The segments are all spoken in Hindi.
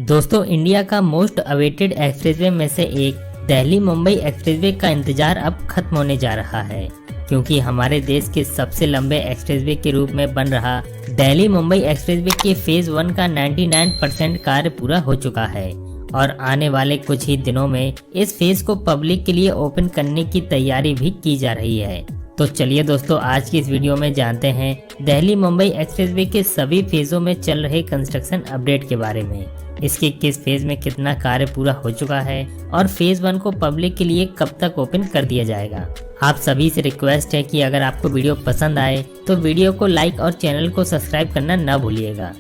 दोस्तों, इंडिया का मोस्ट अवेटेड एक्सप्रेसवे में से एक दिल्ली मुंबई एक्सप्रेसवे का इंतजार अब खत्म होने जा रहा है, क्योंकि हमारे देश के सबसे लंबे एक्सप्रेसवे के रूप में बन रहा दिल्ली मुंबई एक्सप्रेसवे के फेज 1 का 99% कार्य पूरा हो चुका है और आने वाले कुछ ही दिनों में इस फेज को पब्लिक के लिए ओपन करने की तैयारी भी की जा रही है। तो चलिए दोस्तों, आज की इस वीडियो में जानते हैं दिल्ली मुंबई एक्सप्रेसवे के सभी फेजों में चल रहे कंस्ट्रक्शन अपडेट के बारे में। इसके किस फेज में कितना कार्य पूरा हो चुका है और फेज 1 को पब्लिक के लिए कब तक ओपन कर दिया जाएगा। आप सभी से रिक्वेस्ट है कि अगर आपको वीडियो पसंद आए तो वीडियो को लाइक और चैनल को सब्सक्राइब करना न भूलिएगा।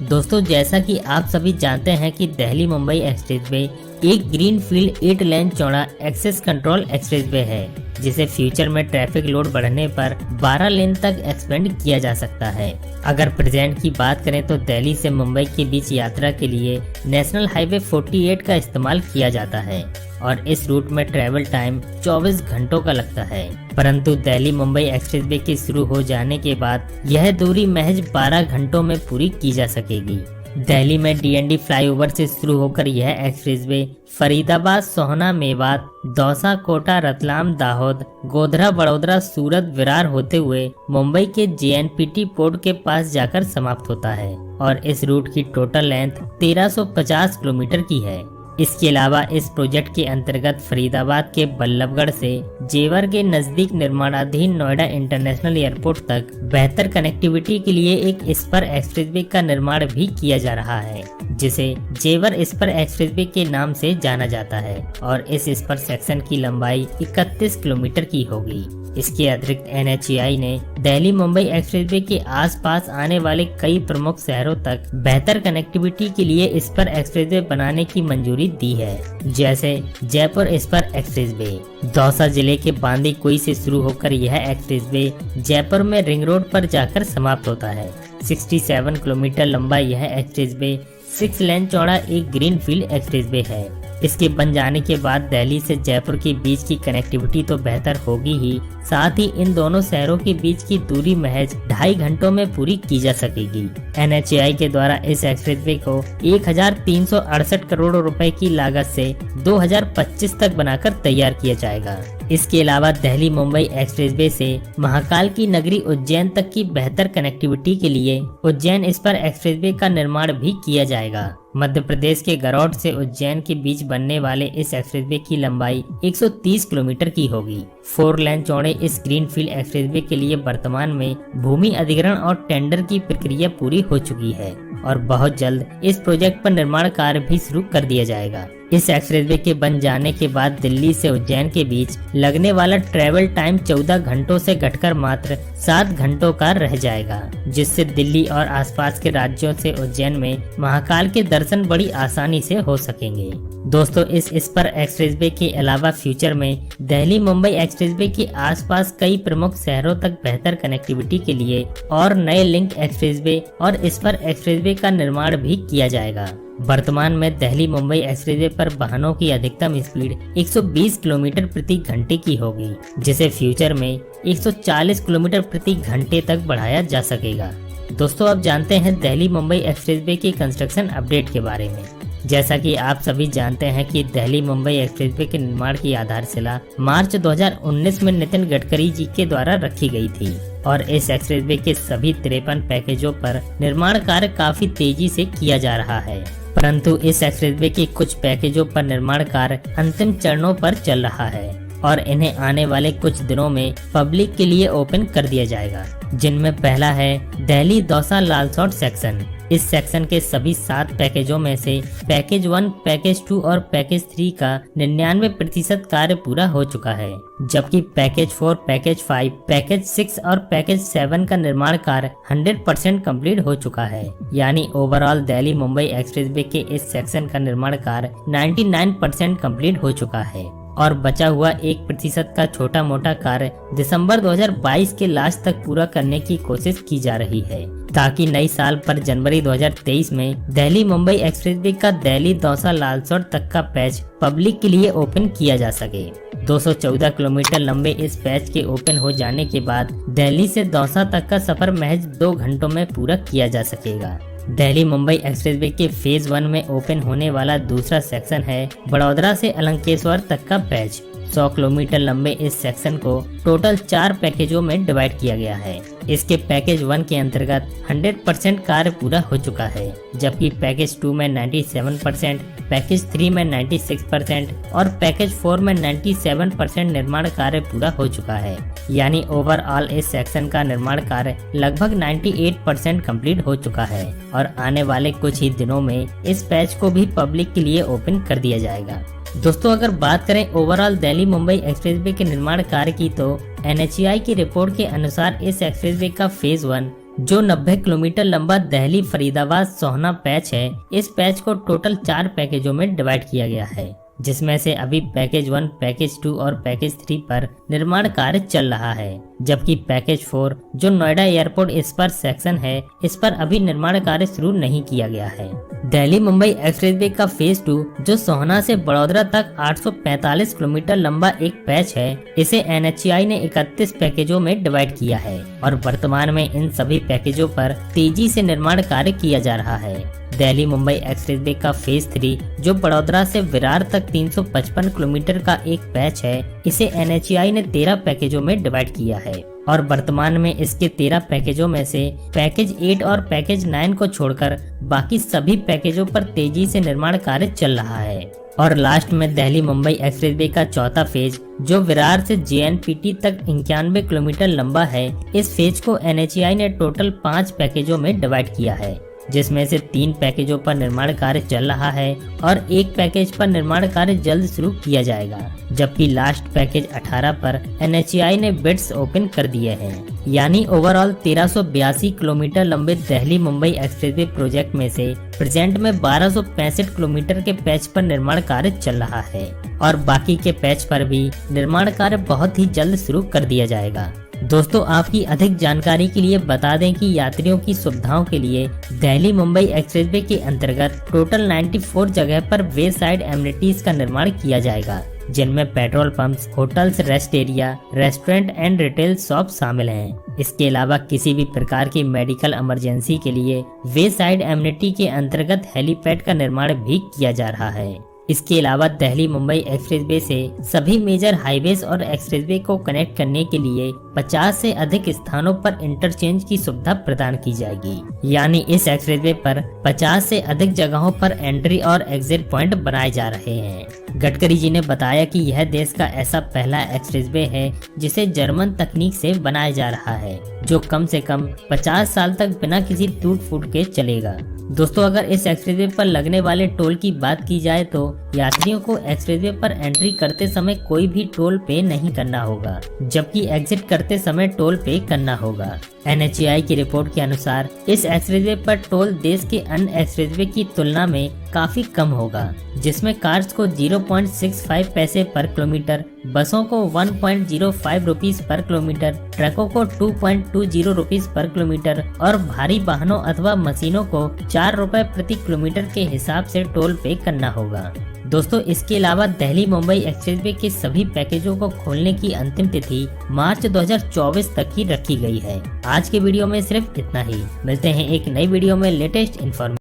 दोस्तों, जैसा कि आप सभी जानते हैं कि दिल्ली मुंबई एक्सप्रेसवे एक ग्रीन फील्ड 8 लेन चौड़ा एक्सेस कंट्रोल एक्सप्रेसवे है, जिसे फ्यूचर में ट्रैफिक लोड बढ़ने पर 12 लेन तक एक्सपेंड किया जा सकता है। अगर प्रेजेंट की बात करें तो दिल्ली से मुंबई के बीच यात्रा के लिए नेशनल हाईवे 48 का इस्तेमाल किया जाता है और इस रूट में ट्रैवल टाइम 24 घंटों का लगता है, परंतु दिल्ली मुंबई एक्सप्रेसवे के शुरू हो जाने के बाद यह दूरी महज 12 घंटों में पूरी की जा सकेगी। दिल्ली में डीएनडी फ्लाईओवर से शुरू होकर यह एक्सप्रेसवे फरीदाबाद, सोहना, मेवात, दौसा, कोटा, रतलाम, दाहोद, गोधरा, बड़ोदरा, सूरत, विरार होते हुए मुंबई के जेएनपीटी पोर्ट के पास जाकर समाप्त होता है और इस रूट की टोटल लेंथ 1350 किलोमीटर की है। इसके अलावा इस प्रोजेक्ट के अंतर्गत फरीदाबाद के बल्लभगढ़ से जेवर के नजदीक निर्माणाधीन नोएडा इंटरनेशनल एयरपोर्ट तक बेहतर कनेक्टिविटी के लिए एक स्पर एक्सप्रेसवे का निर्माण भी किया जा रहा है, जिसे जेवर स्पर एक्सप्रेसवे के नाम से जाना जाता है और इस स्पर सेक्शन की लंबाई 31 किलोमीटर की होगी। इसके अतिरिक्त एनएचएआई ने दिल्ली मुंबई एक्सप्रेसवे के आसपास आने वाले कई प्रमुख शहरों तक बेहतर कनेक्टिविटी के लिए स्पर एक्सप्रेसवे बनाने की मंजूरी दी है, जैसे जयपुर स्पर एक्सप्रेसवे। दौसा जिले के बांदीकुई से शुरू होकर यह एक्सप्रेसवे जयपुर में रिंग रोड पर जाकर समाप्त होता है। 67 किलोमीटर लंबा यह एक्सप्रेसवे 6 लेन चौड़ा एक ग्रीन फील्ड एक्सप्रेसवे है। इसके बन जाने के बाद दिल्ली से जयपुर के बीच की कनेक्टिविटी तो बेहतर होगी ही, साथ ही इन दोनों शहरों के बीच की दूरी महज 2.5 घंटों में पूरी की जा सकेगी। एनएचएआई के द्वारा इस एक्सप्रेसवे को 1368 करोड़ रुपए की लागत से 2025 तक बनाकर तैयार किया जाएगा। इसके अलावा दिल्ली मुंबई एक्सप्रेसवे से महाकाल की नगरी उज्जैन तक की बेहतर कनेक्टिविटी के लिए उज्जैन स्पर एक्सप्रेसवे का निर्माण भी किया जाएगा। मध्य प्रदेश के गरौड से उज्जैन के बीच बनने वाले इस एक्सप्रेसवे की लंबाई 130 किलोमीटर की होगी। 4 लेन चौड़े इस ग्रीनफील्ड एक्सप्रेसवे के लिए वर्तमान में भूमि अधिग्रहण और टेंडर की प्रक्रिया पूरी हो चुकी है और बहुत जल्द इस प्रोजेक्ट पर निर्माण कार्य भी शुरू कर दिया जाएगा। इस एक्सप्रेसवे के बन जाने के बाद दिल्ली से उज्जैन के बीच लगने वाला ट्रैवल टाइम 14 घंटों से घटकर मात्र 7 घंटों का रह जाएगा, जिससे दिल्ली और आसपास के राज्यों से उज्जैन में महाकाल के दर्शन बड़ी आसानी से हो सकेंगे। दोस्तों, इस स्पर एक्सप्रेसवे के अलावा फ्यूचर में दिल्ली मुंबई एक्सप्रेसवे के आसपास कई प्रमुख शहरों तक बेहतर कनेक्टिविटी के लिए और नए लिंक एक्सप्रेसवे और स्पर एक्सप्रेसवे का निर्माण भी किया जाएगा। वर्तमान में दिल्ली मुंबई एक्सप्रेसवे पर वाहनों की अधिकतम स्पीड 120 किलोमीटर प्रति घंटे की होगी, जिसे फ्यूचर में 140 किलोमीटर प्रति घंटे तक बढ़ाया जा सकेगा। दोस्तों, अब जानते हैं दिल्ली मुंबई एक्सप्रेसवे के कंस्ट्रक्शन अपडेट के बारे में। जैसा कि आप सभी जानते हैं कि दिल्ली मुंबई एक्सप्रेसवे के निर्माण की आधारशिला मार्च 2019 में नितिन गडकरी जी के द्वारा रखी गई थी और इस एक्सप्रेसवे के सभी 53 पैकेजों पर निर्माण कार्य काफी तेजी से किया जा रहा है, परंतु इस एक्सप्रेसवे के कुछ पैकेजों पर निर्माण कार्य अंतिम चरणों पर चल रहा है और इन्हें आने वाले कुछ दिनों में पब्लिक के लिए ओपन कर दिया जाएगा, जिनमें पहला है दिल्ली दौसा लालसौट सेक्शन। इस सेक्शन के सभी 7 पैकेजों में से पैकेज 1, पैकेज 2 और पैकेज 3 का 99% कार्य पूरा हो चुका है, जबकि पैकेज 4, पैकेज 5, पैकेज 6 और पैकेज 7 का निर्माण कार्य 100% कंप्लीट हो चुका है। यानी ओवरऑल दिल्ली मुंबई एक्सप्रेसवे के इस सेक्शन का निर्माण कार्य 99% कंप्लीट हो चुका है और बचा हुआ 1% का छोटा मोटा कार्य दिसंबर 2022 के लास्ट तक पूरा करने की कोशिश की जा रही है, ताकि नई साल पर जनवरी 2023 में दिल्ली मुंबई एक्सप्रेसवे का दिल्ली दौसा लालसौट तक का पैच पब्लिक के लिए ओपन किया जा सके। 214 किलोमीटर लंबे इस पैच के ओपन हो जाने के बाद दिल्ली से दौसा तक का सफर महज 2 घंटों में पूरा किया जा सकेगा। दिल्ली मुंबई एक्सप्रेसवे के फेज 1 में ओपन होने वाला दूसरा सेक्शन है बड़ोदरा से अलंकेश्वर तक का पैच। 100 किलोमीटर लंबे इस सेक्शन को टोटल 4 पैकेजों में डिवाइड किया गया है। इसके पैकेज 1 के अंतर्गत 100% कार्य पूरा हो चुका है, जबकि पैकेज 2 में 97%, पैकेज 3 में 96% और पैकेज 4 में 97% निर्माण कार्य पूरा हो चुका है। यानी ओवरऑल इस सेक्शन का निर्माण कार्य लगभग 98% कंप्लीट हो चुका है और आने वाले कुछ ही दिनों में इस पैच को भी पब्लिक के लिए ओपन कर दिया जाएगा। दोस्तों, अगर बात करें ओवरऑल दिल्ली मुंबई एक्सप्रेसवे के निर्माण कार्य की, तो NHAI की रिपोर्ट के अनुसार इस एक्सप्रेसवे का फेज 1 जो 90 किलोमीटर लंबा दिल्ली फरीदाबाद सोहना पैच है, इस पैच को टोटल 4 पैकेजों में डिवाइड किया गया है, जिसमें से अभी पैकेज 1, पैकेज 2 और पैकेज 3 पर निर्माण कार्य चल रहा है, जबकि पैकेज 4 जो नोएडा एयरपोर्ट इस पर सेक्शन है, इस पर अभी निर्माण कार्य शुरू नहीं किया गया है। दिल्ली मुंबई एक्सप्रेसवे का फेज 2 जो सोहना से बड़ोदरा तक 845 किलोमीटर लंबा एक पैच है, इसे NHAI ने 31 पैकेजों में डिवाइड किया है और वर्तमान में इन सभी पैकेजों पर तेजी से निर्माण कार्य किया जा रहा है। दिल्ली मुंबई एक्सप्रेसवे का फेज 3 जो बड़ोदरा से विरार तक 355 किलोमीटर का एक पैच है, इसे NHAI ने 13 पैकेजों में डिवाइड किया है और वर्तमान में इसके 13 पैकेजों में से पैकेज 8 और पैकेज 9 को छोड़कर बाकी सभी पैकेजों पर तेजी से निर्माण कार्य चल रहा है। और लास्ट में दिल्ली मुंबई एक्सप्रेसवे का चौथा फेज जो विरार से JNPT तक 91 किलोमीटर लंबा है, इस फेज को NHAI ने टोटल 5 पैकेजों में डिवाइड किया है, जिसमें से 3 पैकेजों पर निर्माण कार्य चल रहा है और 1 पैकेज पर निर्माण कार्य जल्द शुरू किया जाएगा, जबकि लास्ट पैकेज 18 पर NHAI ने बिड्स ओपन कर दिए हैं। यानी ओवरऑल 1382 किलोमीटर लंबे दिल्ली मुंबई एक्सप्रेसवे प्रोजेक्ट में से प्रेजेंट में 1265 किलोमीटर के पैच पर निर्माण कार्य चल रहा है और बाकी के पैच पर भी निर्माण कार्य बहुत ही जल्द शुरू कर दिया जाएगा। दोस्तों, आपकी अधिक जानकारी के लिए बता दें कि यात्रियों की सुविधाओं के लिए दिल्ली मुंबई एक्सप्रेसवे के अंतर्गत टोटल 94 जगह पर वे साइड एमिनिटीज का निर्माण किया जाएगा, जिनमें petrol pumps, hotels, rest area, restaurant and retail shop शामिल हैं। इसके अलावा किसी भी प्रकार की मेडिकल इमरजेंसी के लिए वे साइड एमिनिटी के अंतर्गत हेलीपैड का निर्माण भी किया जा रहा है। इसके अलावा दिल्ली मुंबई एक्सप्रेसवे से सभी मेजर हाईवेज और एक्सप्रेसवे को कनेक्ट करने के लिए 50 से अधिक स्थानों पर इंटरचेंज की सुविधा प्रदान की जाएगी। यानी इस एक्सप्रेसवे पर 50 से अधिक जगहों पर एंट्री और एग्जिट पॉइंट बनाए जा रहे हैं। गडकरी जी ने बताया कि यह देश का ऐसा पहला एक्सप्रेसवे है जिसे जर्मन तकनीक से बनाया जा रहा है, जो कम से कम 50 साल तक बिना किसी टूट फूट के चलेगा। दोस्तों, अगर इस एक्सप्रेसवे पर लगने वाले टोल की बात की जाए तो यात्रियों को एक्सप्रेसवे पर एंट्री करते समय कोई भी टोल पे नहीं करना होगा, जबकि एग्जिट करते समय टोल पे करना होगा। NHAI की रिपोर्ट के अनुसार इस एक्सप्रेसवे पर टोल देश के अन्य एक्सप्रेसवे की तुलना में काफी कम होगा, जिसमें कार्स को 0.65 पैसे पर किलोमीटर, बसों को 1.05 रुपीस पर किलोमीटर, ट्रकों को 2.20 रुपीस पर किलोमीटर और भारी वाहनों अथवा मशीनों को 4 रुपए प्रति किलोमीटर के हिसाब से टोल पे करना होगा। दोस्तों, इसके अलावा दिल्ली मुंबई एक्सप्रेसवे के सभी पैकेजों को खोलने की अंतिम तिथि मार्च 2024 तक की रखी गई है। आज के वीडियो में सिर्फ इतना ही। मिलते हैं एक नई वीडियो में लेटेस्ट इन्फॉर्मेशन।